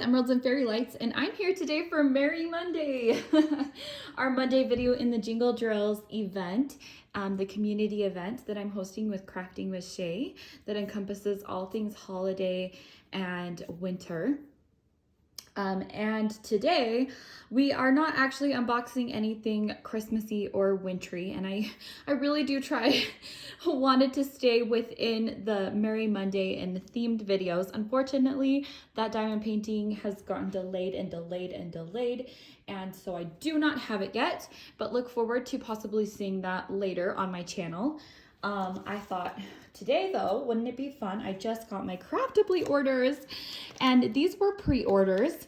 Emeralds and Fairy Lights, and I'm here today for Merry Monday, our Monday video in the Jingle Drills event, the community event that I'm hosting with Crafting with Shay that encompasses all things holiday and winter. And today we are not actually unboxing anything Christmassy or wintry, and I really do wanted to stay within the Merry Monday and themed videos. Unfortunately, that diamond painting has gotten delayed, and so I do not have it yet, but look forward to possibly seeing that later on my channel. I thought today though, wouldn't it be fun? I just got my Craftibly orders, and these were pre-orders.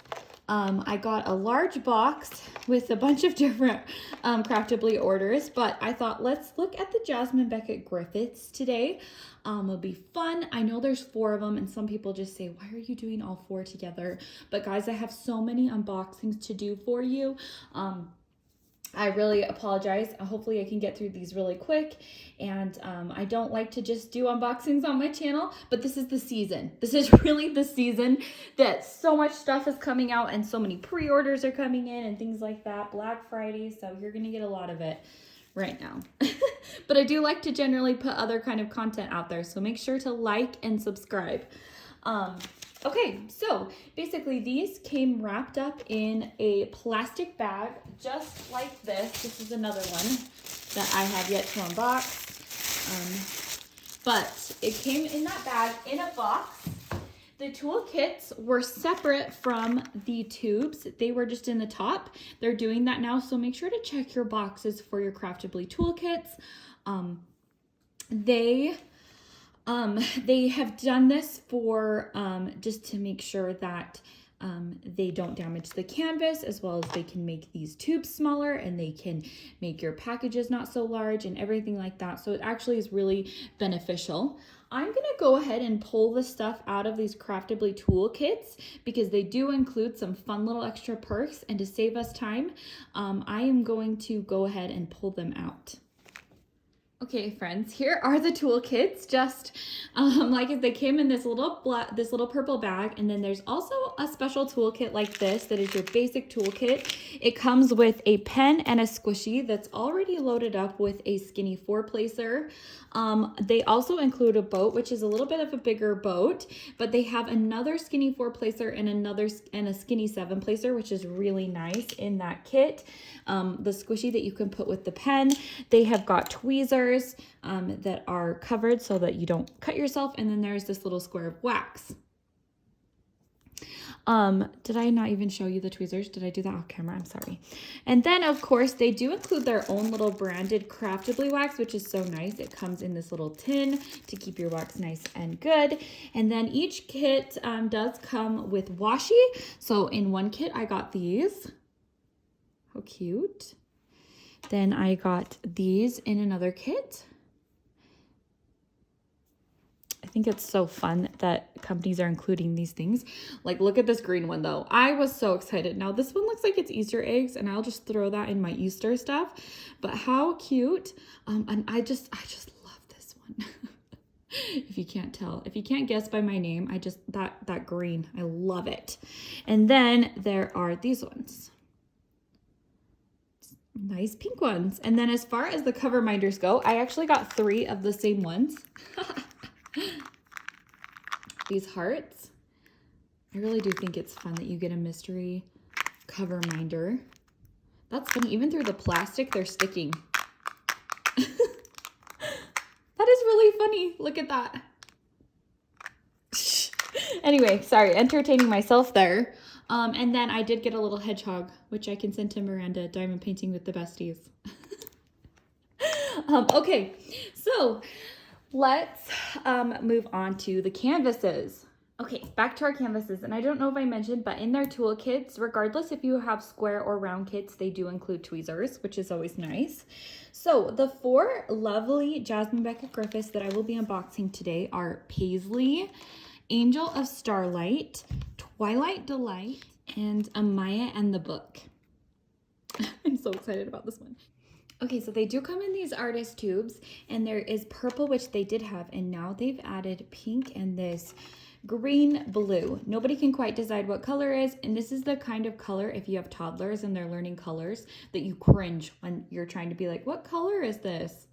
I got a large box with a bunch of different Craftibly orders, but I thought let's look at the Jasmine Becket-Griffiths today. It'll be fun. I know there's 4 of them, and some people just say, why are you doing all 4 together? But guys, I have so many unboxings to do for you. I really apologize. Hopefully I can get through these really quick. And I don't like to just do unboxings on my channel, but this is the season. This is really the season that so much stuff is coming out and so many pre-orders are coming in and things like that. Black Friday, so you're gonna get a lot of it right now. But I do like to generally put other kind of content out there, so make sure to like and subscribe. Okay, so basically these came wrapped up in a plastic bag just like this. This is another one that I have yet to unbox. But it came in that bag in a box. The toolkits were separate from the tubes. They were just in the top. They're doing that now, so make sure to check your boxes for your Craftibly toolkits. They have done this for just to make sure that they don't damage the canvas, as well as they can make these tubes smaller and they can make your packages not so large and everything like that. So it actually is really beneficial. I'm gonna go ahead and pull the stuff out of these Craftibly toolkits because they do include some fun little extra perks, and to save us time, I am going to go ahead and pull them out. Okay, friends, here are the toolkits. Just like they came in this little purple bag, and then there's also a special toolkit like this that is your basic toolkit. It comes with a pen and a squishy that's already loaded up with a skinny 4-placer. They also include a boat, which is a little bit of a bigger boat, but they have another skinny 4-placer and a skinny 7-placer, which is really nice in that kit. The squishy that you can put with the pen. They have got tweezers that are covered so that you don't cut yourself, and then there's this little square of wax. Did I not even show you the tweezers? Did I do that off camera? I'm sorry. And then of course they do include their own little branded Craftibly wax, which is so nice. It comes in this little tin to keep your wax nice and good. And then each kit does come with washi. So in one kit I got these. How cute. Then I got these in another kit. I think it's so fun that companies are including these things. Like, look at this green one though. I was so excited. Now this one looks like it's Easter eggs, and I'll just throw that in my Easter stuff. But how cute. And I just love this one. If you can't tell, if you can't guess by my name, that green, I love it. And then there are these ones. Nice pink ones. And then as far as the cover minders go, I actually got 3 of the same ones. These hearts. I really do think it's fun that you get a mystery cover minder. That's funny. Even through the plastic, they're sticking. That is really funny. Look at that. Anyway, sorry, entertaining myself there. And then I did get a little hedgehog, which I can send to Miranda, diamond painting with the besties. Okay, so let's move on to the canvases. Okay, back to our canvases. And I don't know if I mentioned, but in their toolkits, regardless if you have square or round kits, they do include tweezers, which is always nice. So the 4 lovely Jasmine Becket-Griffiths that I will be unboxing today are Paisley, Angel of Starlight, Twilight Delight, and Amaya and the Book. I'm so excited about this one. Okay, so they do come in these artist tubes, and there is purple, which they did have, and now they've added pink and this green, blue. Nobody can quite decide what color is, and this is the kind of color, if you have toddlers and they're learning colors, that you cringe when you're trying to be like, what color is this?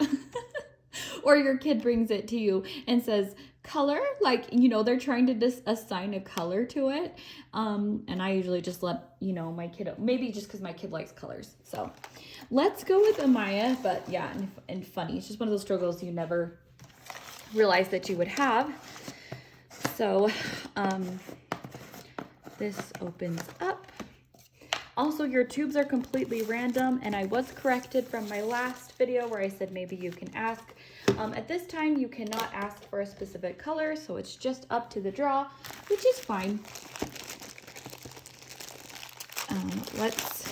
Or your kid brings it to you and says, color, like, you know, they're trying to just assign a color to it. And I usually just let, you know, my kid, maybe just because my kid likes colors. So let's go with Amaya, but yeah, and funny. It's just one of those struggles you never realized that you would have. So this opens up. Also, your tubes are completely random, and I was corrected from my last video where I said maybe you can ask. At this time, you cannot ask for a specific color, so it's just up to the draw, which is fine. Let's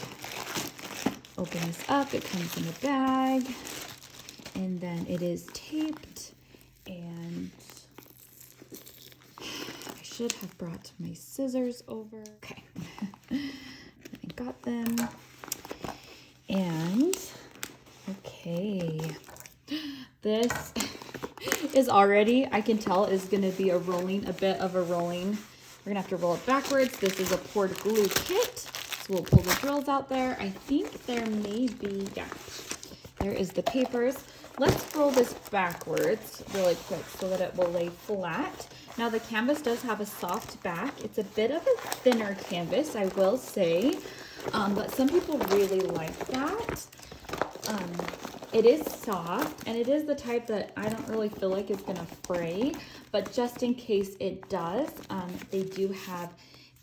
open this up. It comes in a bag, and then it is taped, and I should have brought my scissors over. Okay. I got them. And okay, this is already, I can tell, is going to be a bit of a rolling. We're going to have to roll it backwards. This is a poured glue kit. So we'll pull the drills out there. I think there may be, yeah, there is the papers. Let's roll this backwards really quick so that it will lay flat. Now the canvas does have a soft back. It's a bit of a thinner canvas, I will say, but some people really like that. It is soft, and it is the type that I don't really feel like is gonna fray, but just in case it does, they do have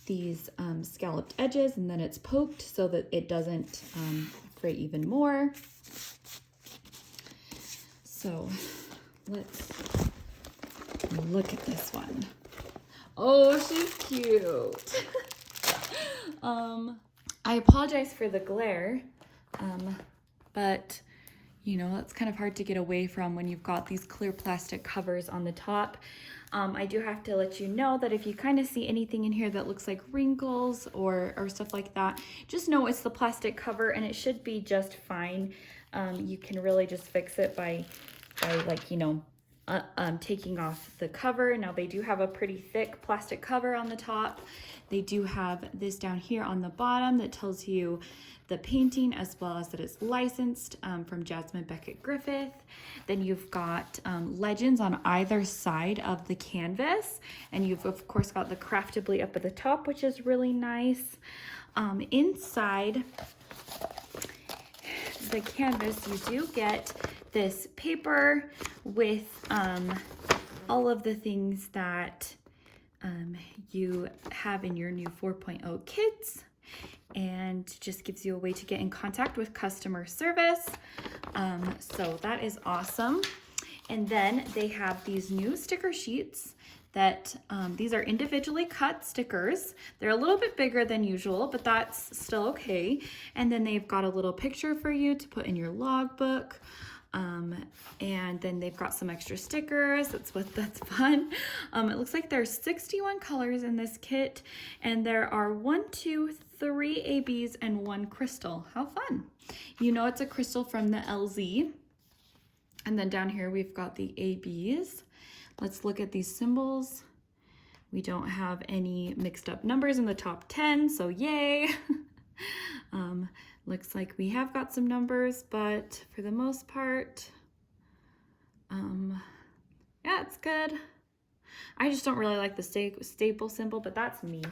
these scalloped edges, and then it's poked so that it doesn't fray even more. So let's look at this one. Oh, she's cute. I apologize for the glare, but you know, that's kind of hard to get away from when you've got these clear plastic covers on the top. I do have to let you know that if you kind of see anything in here that looks like wrinkles or stuff like that, just know it's the plastic cover, and it should be just fine. You can really just fix it by like, you know, taking off the cover. Now they do have a pretty thick plastic cover on the top. They do have this down here on the bottom that tells you the painting, as well as that it's licensed from Jasmine Becket-Griffiths. Then you've got legends on either side of the canvas, and you've of course got the Craftibly up at the top, which is really nice. Inside the canvas, you do get this paper with all of the things that you have in your new 4.0 kits, and just gives you a way to get in contact with customer service. So that is awesome. And then they have these new sticker sheets that these are individually cut stickers. They're a little bit bigger than usual, but that's still okay. And then they've got a little picture for you to put in your logbook. And then they've got some extra stickers. That's fun. It looks like there's 61 colors in this kit, and there are 1, 2, 3 ABs and 1 crystal. How fun. You know, it's a crystal from the LZ. And then down here we've got the ABs. Let's look at these symbols. We don't have any mixed up numbers in the top 10, so yay. Looks like we have got some numbers, but for the most part, yeah, it's good. I just don't really like the staple symbol, but that's me.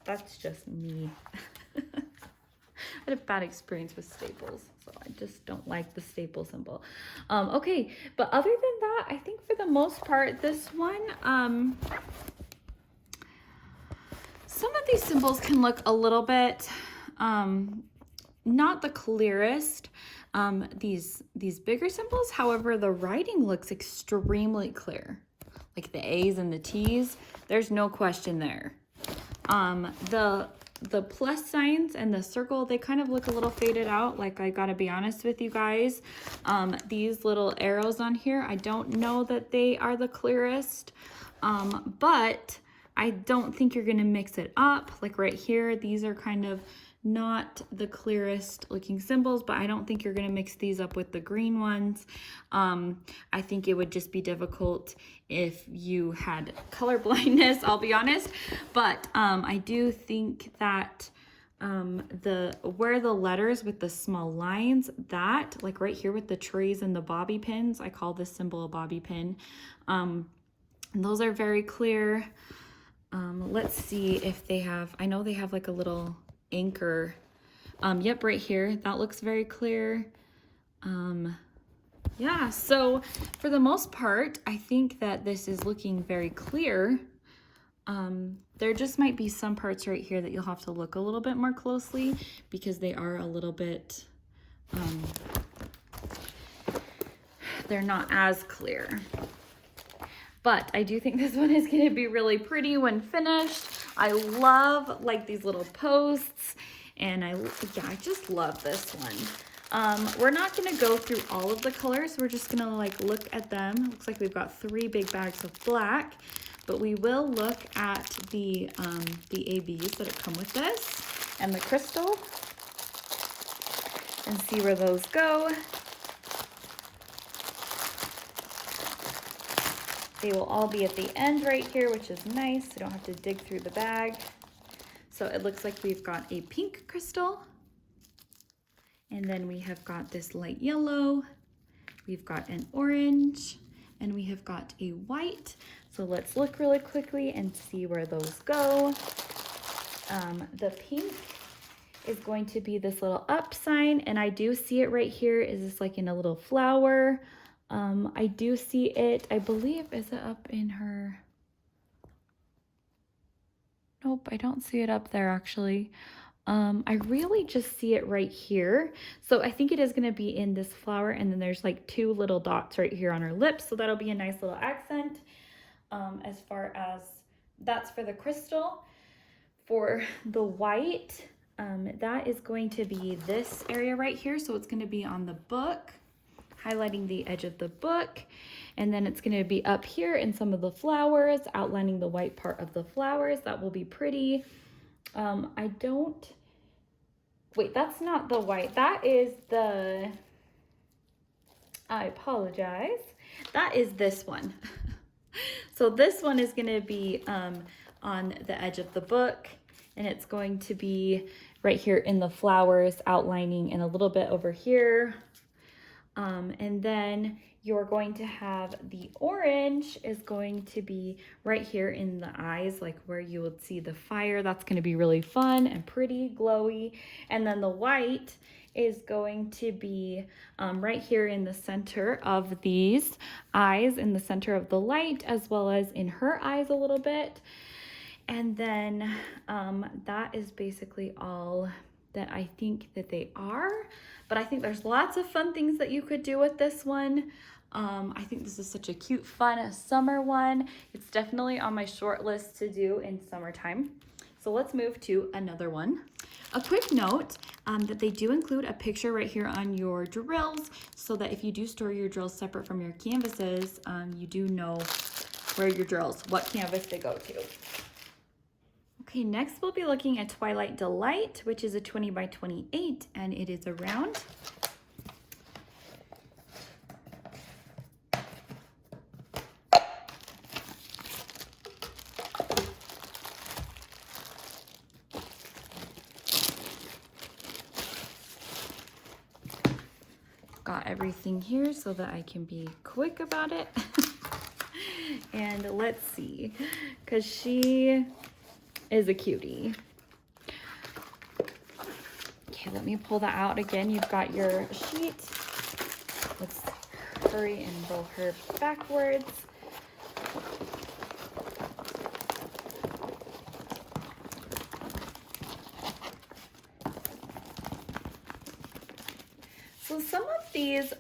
That's just me. I had a bad experience with staples, so I just don't like the staple symbol. Okay, but other than that, I think for the most part, this one, some of these symbols can look a little bit, not the clearest, these bigger symbols. However, the writing looks extremely clear, like the A's and the T's. There's no question there. The plus signs and the circle, they kind of look a little faded out. Like, I gotta be honest with you guys. These little arrows on here, I don't know that they are the clearest, but I don't think you're gonna mix it up. Like right here, these are kind of not the clearest looking symbols, but I don't think you're gonna mix these up with the green ones. I think it would just be difficult if you had color blindness, I'll be honest. But I do think that where the letters with the small lines, that like right here with the trees and the bobby pins, I call this symbol a bobby pin. And those are very clear. Let's see if they have, I know they have like a little anchor. Yep, right here, that looks very clear. Yeah, so for the most part, I think that this is looking very clear. There just might be some parts right here that you'll have to look a little bit more closely because they are a little bit, they're not as clear. But I do think this one is going to be really pretty when finished. I love like these little posts, and I just love this one. We're not going to go through all of the colors. We're just going to like look at them. Looks like we've got 3 big bags of black, but we will look at the ABs that come with this and the crystal and see where those go. They will all be at the end right here, which is nice. You don't have to dig through the bag. So it looks like we've got a pink crystal. And then we have got this light yellow. We've got an orange. And we have got a white. So let's look really quickly and see where those go. The pink is going to be this little up sign. And I do see it right here. Is this like in a little flower? I do see it, I believe, is it up in her? Nope, I don't see it up there actually. I really just see it right here. So I think it is going to be in this flower, and then there's like 2 little dots right here on her lips. So that'll be a nice little accent. As far as that's for the crystal. For the white, that is going to be this area right here. So it's going to be on the book, highlighting the edge of the book, and then it's going to be up here in some of the flowers, outlining the white part of the flowers. That will be pretty. Wait, that's not the white. That is the, I apologize. That is this one. So this one is going to be on the edge of the book, and it's going to be right here in the flowers, outlining, and a little bit over here. And then you're going to have the orange is going to be right here in the eyes, like where you would see the fire. That's going to be really fun and pretty, glowy. And then the white is going to be right here in the center of these eyes, in the center of the light, as well as in her eyes a little bit. And then that is basically all that I think that they are. But I think there's lots of fun things that you could do with this one. I think this is such a cute, fun summer one. It's definitely on my short list to do in summertime. So let's move to another one. A quick note that they do include a picture right here on your drills, so that if you do store your drills separate from your canvases, you do know where your drills, what canvas they go to. Okay, next we'll be looking at Twilight Delight, which is a 20 by 28, and it is a round. Got everything here so that I can be quick about it. And let's see, because she is a cutie. Okay, let me pull that out again. You've got your sheet. Let's hurry and roll her backwards. So some of these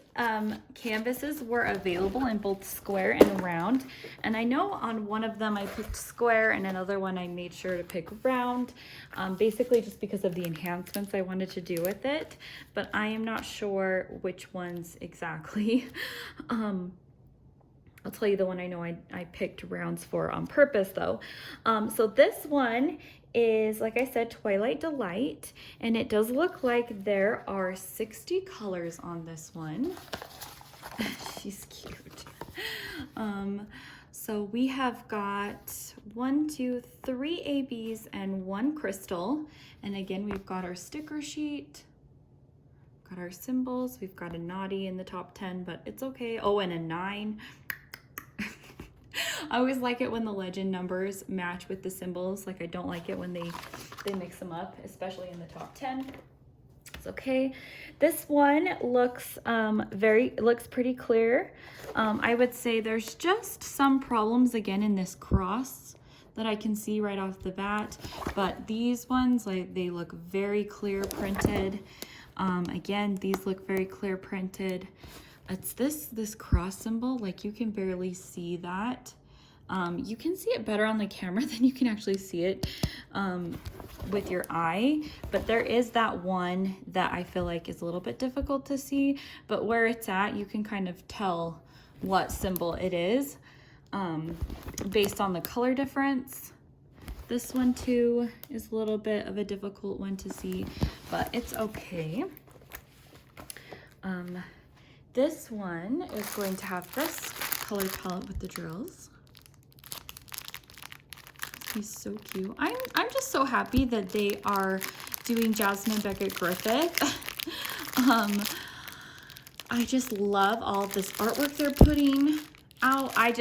canvases were available in both square and round, and I know on one of them I picked square, and another one I made sure to pick round, basically just because of the enhancements I wanted to do with it, but I am not sure which ones exactly. I'll tell you the one I know I picked rounds for on purpose though. So this one is, like I said, Twilight Delight, and it does look like there are 60 colors on this one. She's cute. So we have got 1, 2, 3 ABs and 1 crystal. And again, we've got our sticker sheet, got our symbols. We've got a naughty in the top 10, but it's okay. Oh, and a 9. I always like it when the legend numbers match with the symbols. Like, I don't like it when they mix them up, especially in the top 10. It's okay. This one looks looks pretty clear. I would say there's just some problems again in this cross that I can see right off the bat, but these ones, like, they look very clear printed. Again, these look very clear printed. It's this cross symbol, like, you can barely see that. You can see it better on the camera than you can actually see it with your eye, but there is that one that I feel like is a little bit difficult to see, but where it's at, you can kind of tell what symbol it is based on the color difference. This one too is a little bit of a difficult one to see, but it's okay. This one is going to have this color palette with the drills. He's so cute. I'm just so happy that they are doing Jasmine Becket-Griffiths. I just love all of this artwork they're putting out. I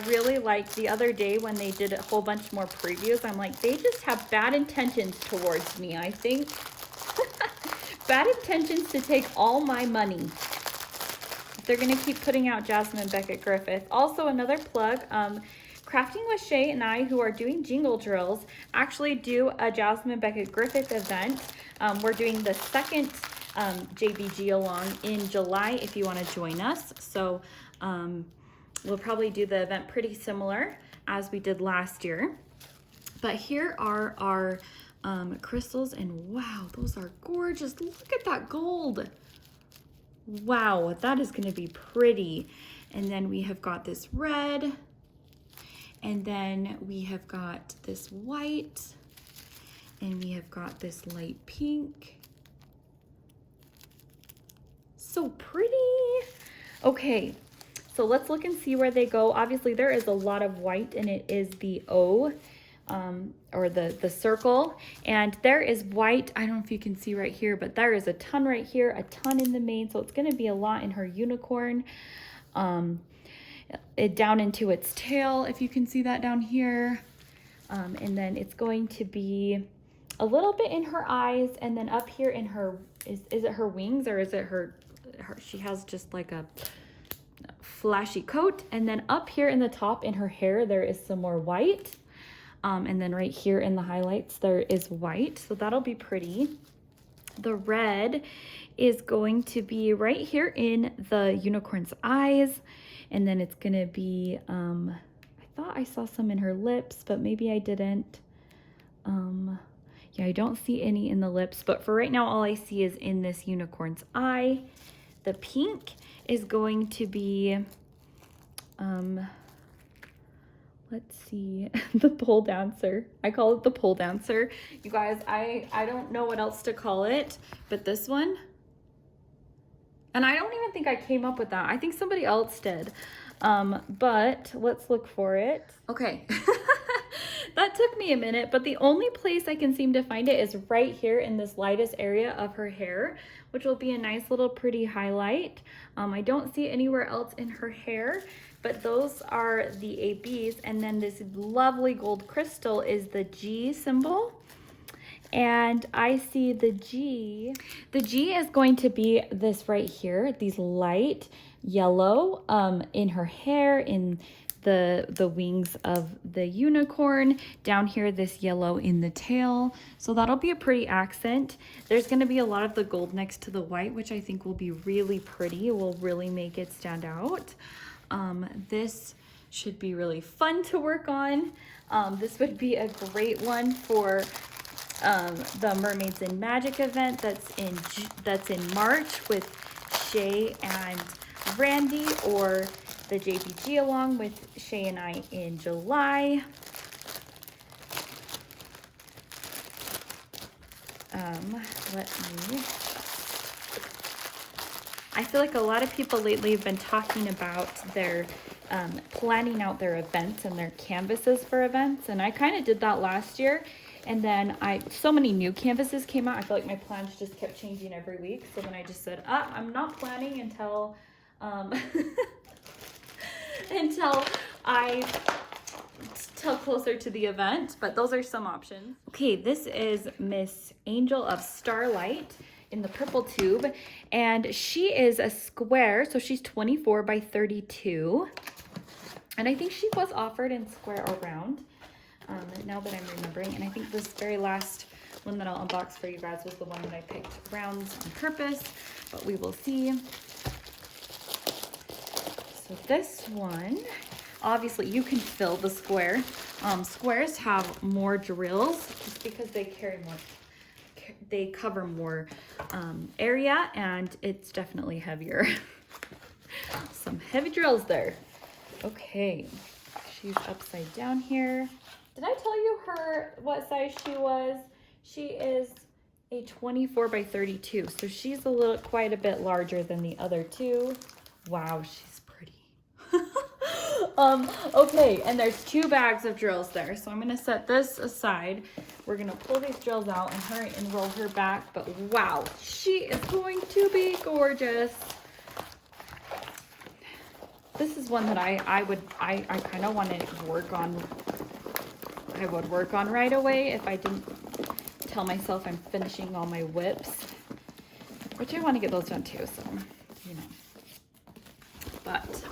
really liked the other day when they did a whole bunch more previews. I'm like, they just have bad intentions towards me, I think. Bad intentions to take all my money. They're gonna keep putting out Jasmine Becket-Griffiths. Also, another plug, Crafting with Shay and I, who are doing jingle drills, actually do a Jasmine Becket-Griffiths event. We're doing the second JBG along in July if you want to join us. So we'll probably do the event pretty similar as we did last year. But here are our crystals, and wow, those are gorgeous. Look at that gold. Wow, that is going to be pretty. And then we have got this red. And then we have got this white, and we have got this light pink. So pretty. Okay, so let's look and see where they go. Obviously, there is a lot of white, and it is the O, or the circle. And there is white, I don't know if you can see right here, but there is a ton right here, a ton in the mane. So it's going to be a lot in her unicorn. It down into its tail, if you can see that down here, and then it's going to be a little bit in her eyes, and then up here in her, is it her wings, or is it her, she has just like a flashy coat, and then up here in the top in her hair there is some more white, and then right here in the highlights there is white, so that'll be pretty. The red is going to be right here in the unicorn's eyes. And then it's gonna be, I thought I saw some in her lips, but maybe I didn't. Yeah, I don't see any in the lips, but for right now, all I see is in this unicorn's eye. The pink is going to be, let's see, the pole dancer. I call it the pole dancer. You guys, I don't know what else to call it, but this one, and I don't even think I came up with that. I think somebody else did. But let's look for it. Okay. That took me a minute, but the only place I can seem to find it is right here in this lightest area of her hair, which will be a nice little pretty highlight. I don't see it anywhere else in her hair, but those are the ABs. And then this lovely gold crystal is the G symbol. And I see the G. The G is going to be this right here, these light yellow in her hair, in the wings of the unicorn. Down here, this yellow in the tail. So that'll be a pretty accent. There's going to be a lot of the gold next to the white, which I think will be really pretty. It will really make it stand out. This should be really fun to work on. This would be a great one for the Mermaids in Magic event that's in March with Shay and Randy, or the JBG along with Shay and I in July. I feel like a lot of people lately have been talking about their planning out their events and their canvases for events. And I kind of did that last year. And then so many new canvases came out. I feel like my plans just kept changing every week. So then I just said, I'm not planning until, until closer to the event, but those are some options. Okay, this is Miss Angel of Starlight in the purple tube, and she is a square, so she's 24 by 32, and I think she was offered in square or round, now that I'm remembering. And I think this very last one that I'll unbox for you guys was the one that I picked rounds on purpose, but we will see. So this one, obviously you can fill the square. Squares have more drills just because they cover more area, and it's definitely heavier. Some heavy drills there. Okay, she's upside down here. Did I tell you what size she was? She is a 24 by 32, so she's quite a bit larger than the other two. Wow, she's pretty. Okay, and there's 2 bags of drills there, so I'm gonna set this aside. We're gonna pull these drills out and hurry and roll her back, but wow, she is going to be gorgeous. This is one that I kind of want to work on. I would work on right away if I didn't tell myself I'm finishing all my whips, which I want to get those done too, so, you know. But,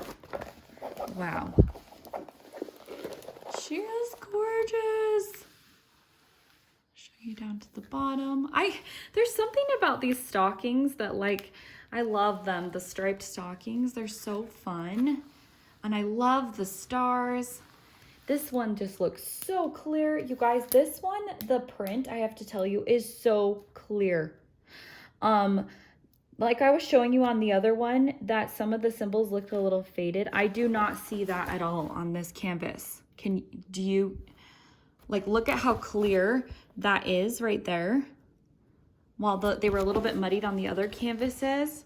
wow. She is gorgeous. Show you down to the bottom. There's something about these stockings that, like, I love them. The striped stockings, they're so fun. And I love the stars. This one just looks so clear. You guys, this one, the print, I have to tell you, is so clear. Like I was showing you on the other one, that some of the symbols looked a little faded. I do not see that at all on this canvas. Do you, like, look at how clear that is right there? While they were a little bit muddied on the other canvases.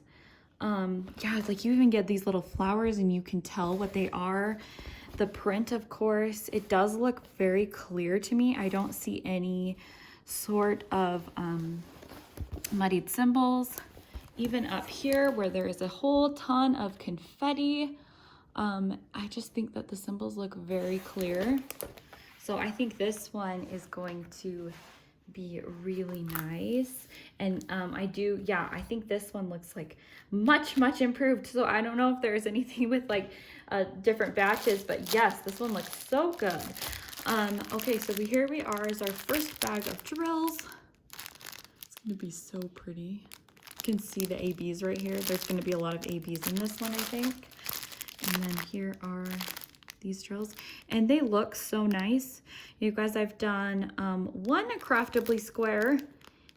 Yeah, like you even get these little flowers and you can tell what they are. The print, of course, it does look very clear to me. I don't see any sort of muddied symbols. Even up here where there is a whole ton of confetti, I just think that the symbols look very clear. So I think this one is going to be really nice. And I think this one looks like much improved. So I don't know if there's anything with like different batches, but yes, this one looks so good. Okay, so here we are is our first bag of drills. It's gonna be so pretty. You can see the ABs right here. There's gonna be a lot of ABs in this one, I think. And then here are these drills, and they look so nice. You guys, I've done one Craftibly square,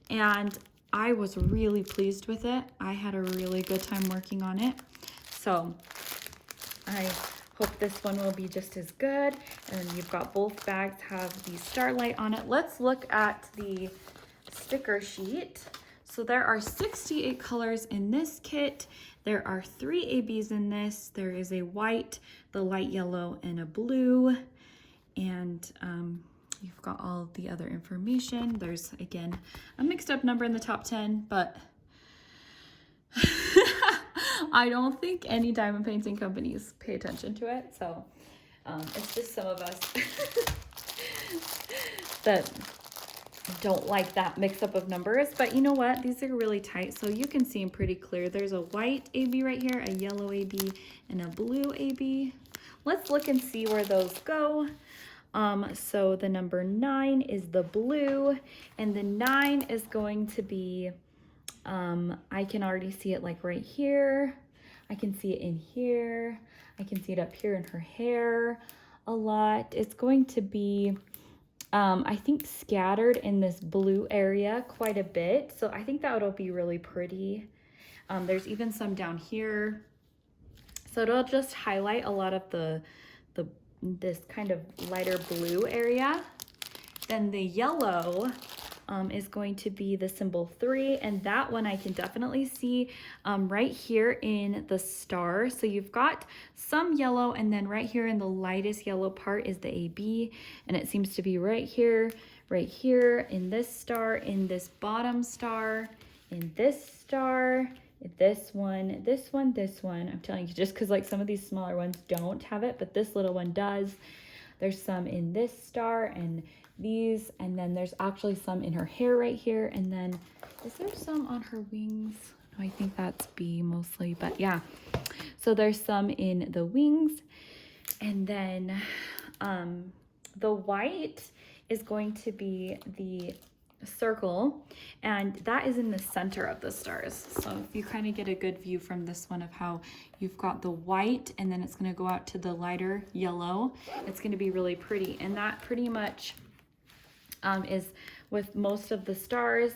and I was really pleased with it. I had a really good time working on it. So I hope this one will be just as good. And you've got both bags have the Starlight on it. Let's look at the sticker sheet. So there are 68 colors in this kit. There are 3 ABs in this. There is a white, the light yellow, and a blue. And you've got all of the other information. There's, again, a mixed up number in the top 10, but I don't think any diamond painting companies pay attention to it. So it's just some of us that don't like that mix up of numbers. But you know what? These are really tight, so you can see them pretty clear. There's a white AB right here, a yellow AB, and a blue AB. Let's look and see where those go. So the number 9 is the blue, and the 9 is going to be, I can already see it like right here. I can see it in here. I can see it up here in her hair a lot. It's going to be, I think, scattered in this blue area quite a bit. So I think that would be really pretty. There's even some down here. So it'll just highlight a lot of this kind of lighter blue area. Then the yellow, is going to be the symbol 3, and that one I can definitely see right here in the star. So you've got some yellow, and then right here in the lightest yellow part is the AB, and it seems to be right here in this star, in this bottom star, in this star, this one, this one, this one. I'm telling you, just because like some of these smaller ones don't have it, but this little one does. There's some in this star and these, and then there's actually some in her hair right here, and then is there some on her wings? I think that's B mostly, but yeah. So there's some in the wings, and then the white is going to be the circle, and that is in the center of the stars. So if you kind of get a good view from this one of how you've got the white, and then it's going to go out to the lighter yellow, it's going to be really pretty. And that pretty much is with most of the stars.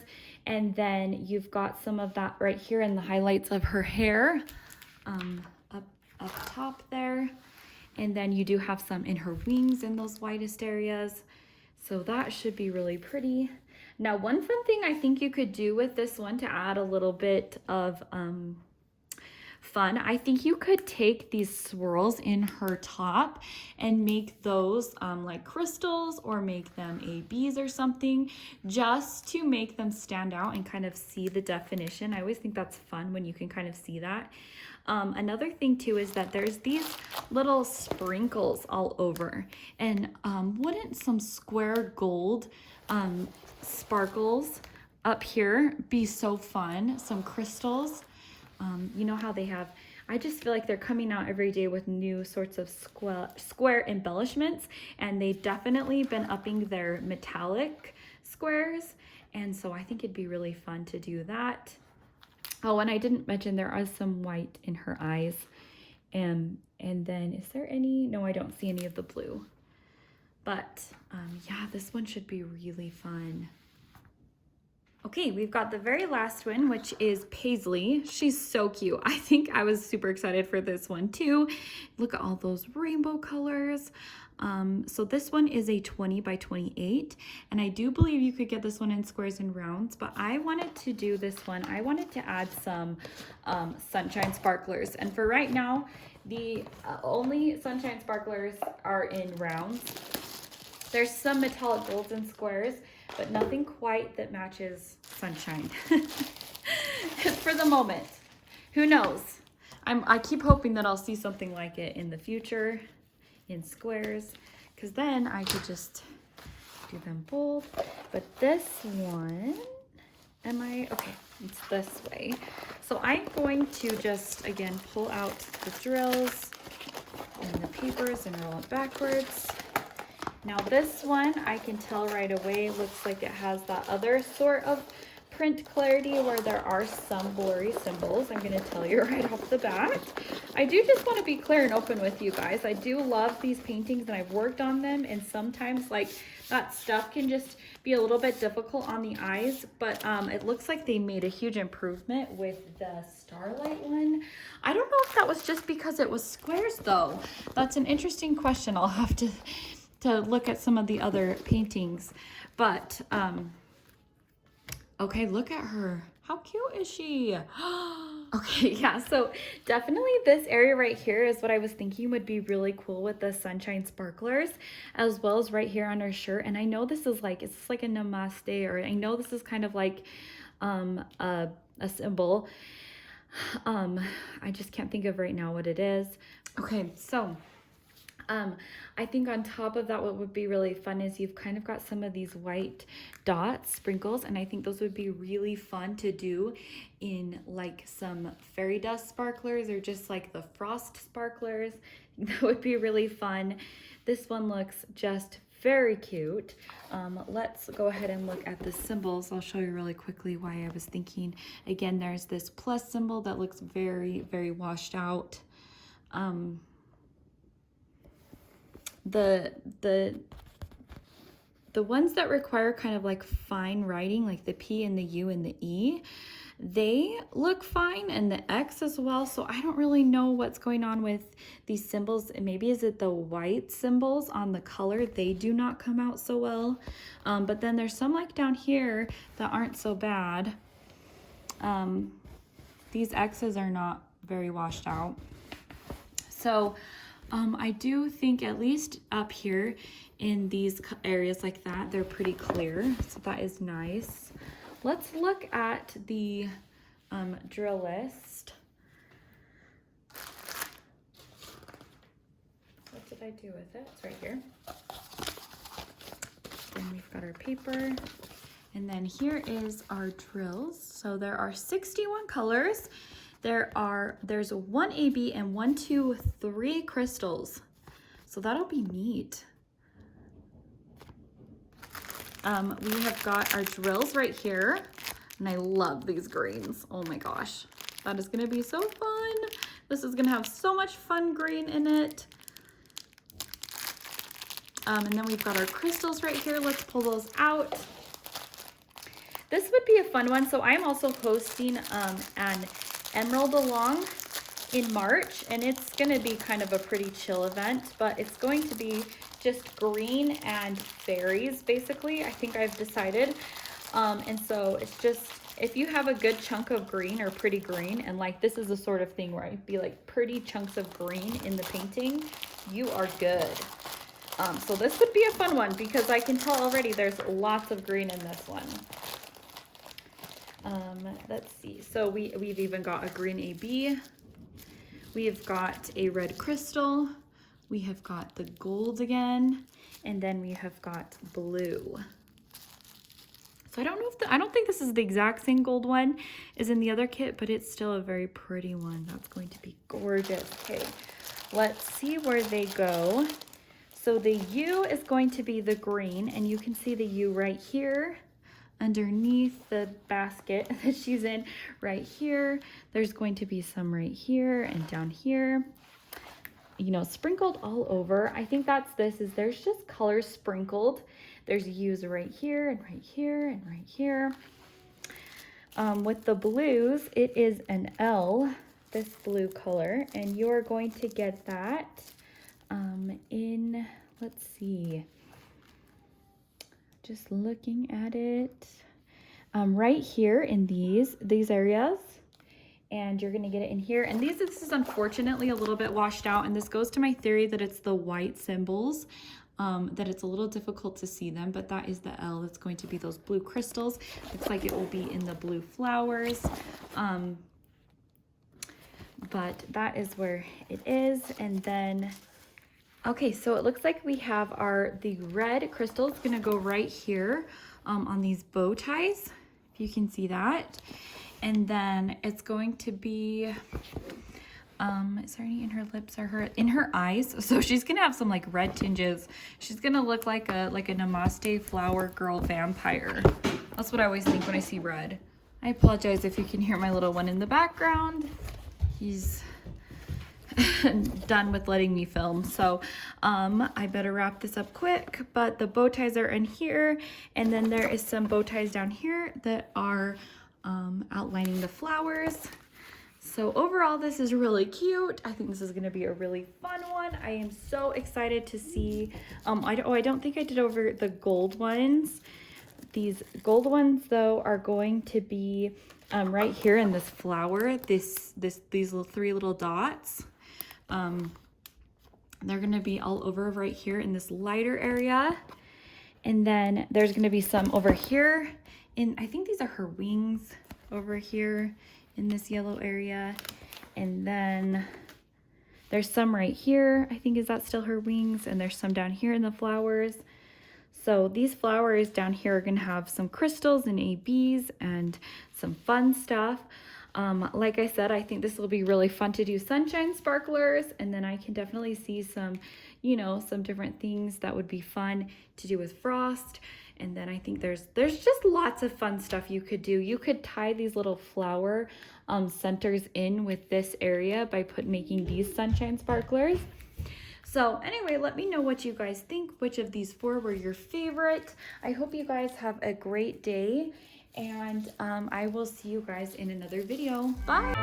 And then you've got some of that right here in the highlights of her hair, up top there. And then you do have some in her wings in those whitest areas. So that should be really pretty. Now, one fun thing I think you could do with this one to add a little bit of fun, I think you could take these swirls in her top and make those like crystals, or make them ABs or something, just to make them stand out and kind of see the definition. I always think that's fun when you can kind of see that. Another thing too is that there's these little sprinkles all over, and wouldn't some square gold sparkles up here be so fun? Some crystals. You know how they have, I just feel like they're coming out every day with new sorts of square embellishments, and they've definitely been upping their metallic squares, and so I think it'd be really fun to do that. Oh, and I didn't mention there is some white in her eyes. And then is there any? No, I don't see any of the blue. But yeah, this one should be really fun. Okay, we've got the very last one, which is Paisley. She's so cute. I think I was super excited for this one too. Look at all those rainbow colors. So this one is a 20 by 28, and I do believe you could get this one in squares and rounds, but I wanted to do this one. I wanted to add some sunshine sparklers, and for right now, the only sunshine sparklers are in rounds. There's some metallic golds and squares, but nothing quite that matches sunshine. For the moment, who knows? I keep hoping that I'll see something like it in the future in squares, because then I could just do them both. But this one, okay, it's this way. So I'm going to just, again, pull out the drills and the papers and roll it backwards. Now this one, I can tell right away, looks like it has that other sort of print clarity where there are some blurry symbols. I'm going to tell you right off the bat. I do just want to be clear and open with you guys. I do love these paintings, and I've worked on them, and sometimes like that stuff can just be a little bit difficult on the eyes, but it looks like they made a huge improvement with the Starlight one. I don't know if that was just because it was squares though. That's an interesting question. I'll have to look at some of the other paintings, but okay, look at her. How cute is she? Okay, yeah, so definitely this area right here is what I was thinking would be really cool with the sunshine sparklers, as well as right here on her shirt. And I know this is like, it's like a namaste, or I know this is kind of like a symbol. I just can't think of right now what it is. Okay, so I think on top of that, what would be really fun is you've kind of got some of these white dots, sprinkles, and I think those would be really fun to do in like some fairy dust sparklers, or just like the frost sparklers. That would be really fun. This one looks just very cute. Let's go ahead and look at the symbols. I'll show you really quickly why I was thinking. Again, there's this plus symbol that looks very, very washed out. The ones that require kind of like fine writing, like the P and the U and the E, they look fine, and the X as well. So I don't really know what's going on with these symbols. Maybe is it the white symbols on the color? They do not come out so well. But then there's some like down here that aren't so bad. These X's are not very washed out. So I do think at least up here in these areas like that, they're pretty clear. So that is nice. Let's look at the drill list. What did I do with it? It's right here. Then we've got our paper. And then here is our drills. So there are 61 colors. There's one AB and 1, 2, 3 crystals. So that'll be neat. We have got our drills right here. And I love these greens. Oh my gosh. That is gonna be so fun. This is gonna have so much fun green in it. And then we've got our crystals right here. Let's pull those out. This would be a fun one. So I'm also hosting an Emerald Along in March, and it's going to be kind of a pretty chill event, but it's going to be just green and fairies, basically. I think I've decided. And so it's just, if you have a good chunk of green or pretty green, and like this is the sort of thing where I'd be like pretty chunks of green in the painting, you are good. So this would be a fun one because I can tell already there's lots of green in this one. Let's see. So we've even got a green AB. We've got a red crystal. We have got the gold again, and then we have got blue. So I don't know if I don't think this is the exact same gold one as in the other kit, but it's still a very pretty one. That's going to be gorgeous. Okay, let's see where they go. So the U is going to be the green, and you can see the U right here underneath the basket that she's in right here. There's going to be some right here and down here, you know, sprinkled all over. I think that's there's just colors sprinkled. There's U's right here and right here and right here. With the blues, it is an L, this blue color, and you're going to get that in, let's see, just looking at it, right here in these areas, and you're gonna get it in here. And this is unfortunately a little bit washed out, and this goes to my theory that it's the white symbols, that it's a little difficult to see them, but that is the L. It's going to be those blue crystals. Looks like it will be in the blue flowers, but that is where it is. And then okay, so it looks like we have the red crystals gonna go right here on these bow ties, if you can see that. And then it's going to be, is there any in her lips or in her eyes? So she's gonna have some like red tinges. She's gonna look like a Namaste flower girl vampire. That's what I always think when I see red. I apologize if you can hear my little one in the background. He's done with letting me film, so I better wrap this up quick. But the bow ties are in here, and then there is some bow ties down here that are outlining the flowers. So overall, this is really cute. I think this is going to be a really fun one. I am so excited to see. I don't think I did over the gold ones. These gold ones though are going to be right here in this flower. These three little dots. They're going to be all over right here in this lighter area. And then there's going to be some over here I think these are her wings over here in this yellow area. And then there's some right here. I think, is that still her wings? And there's some down here in the flowers. So these flowers down here are going to have some crystals and ABs and some fun stuff. Like I said, I think this will be really fun to do sunshine sparklers, and then I can definitely see some, you know, some different things that would be fun to do with frost. And then I think there's just lots of fun stuff you could do. You could tie these little flower centers in with this area by making these sunshine sparklers. So anyway, let me know what you guys think, which of these four were your favorite. I hope you guys have a great day, And I will see you guys in another video. Bye!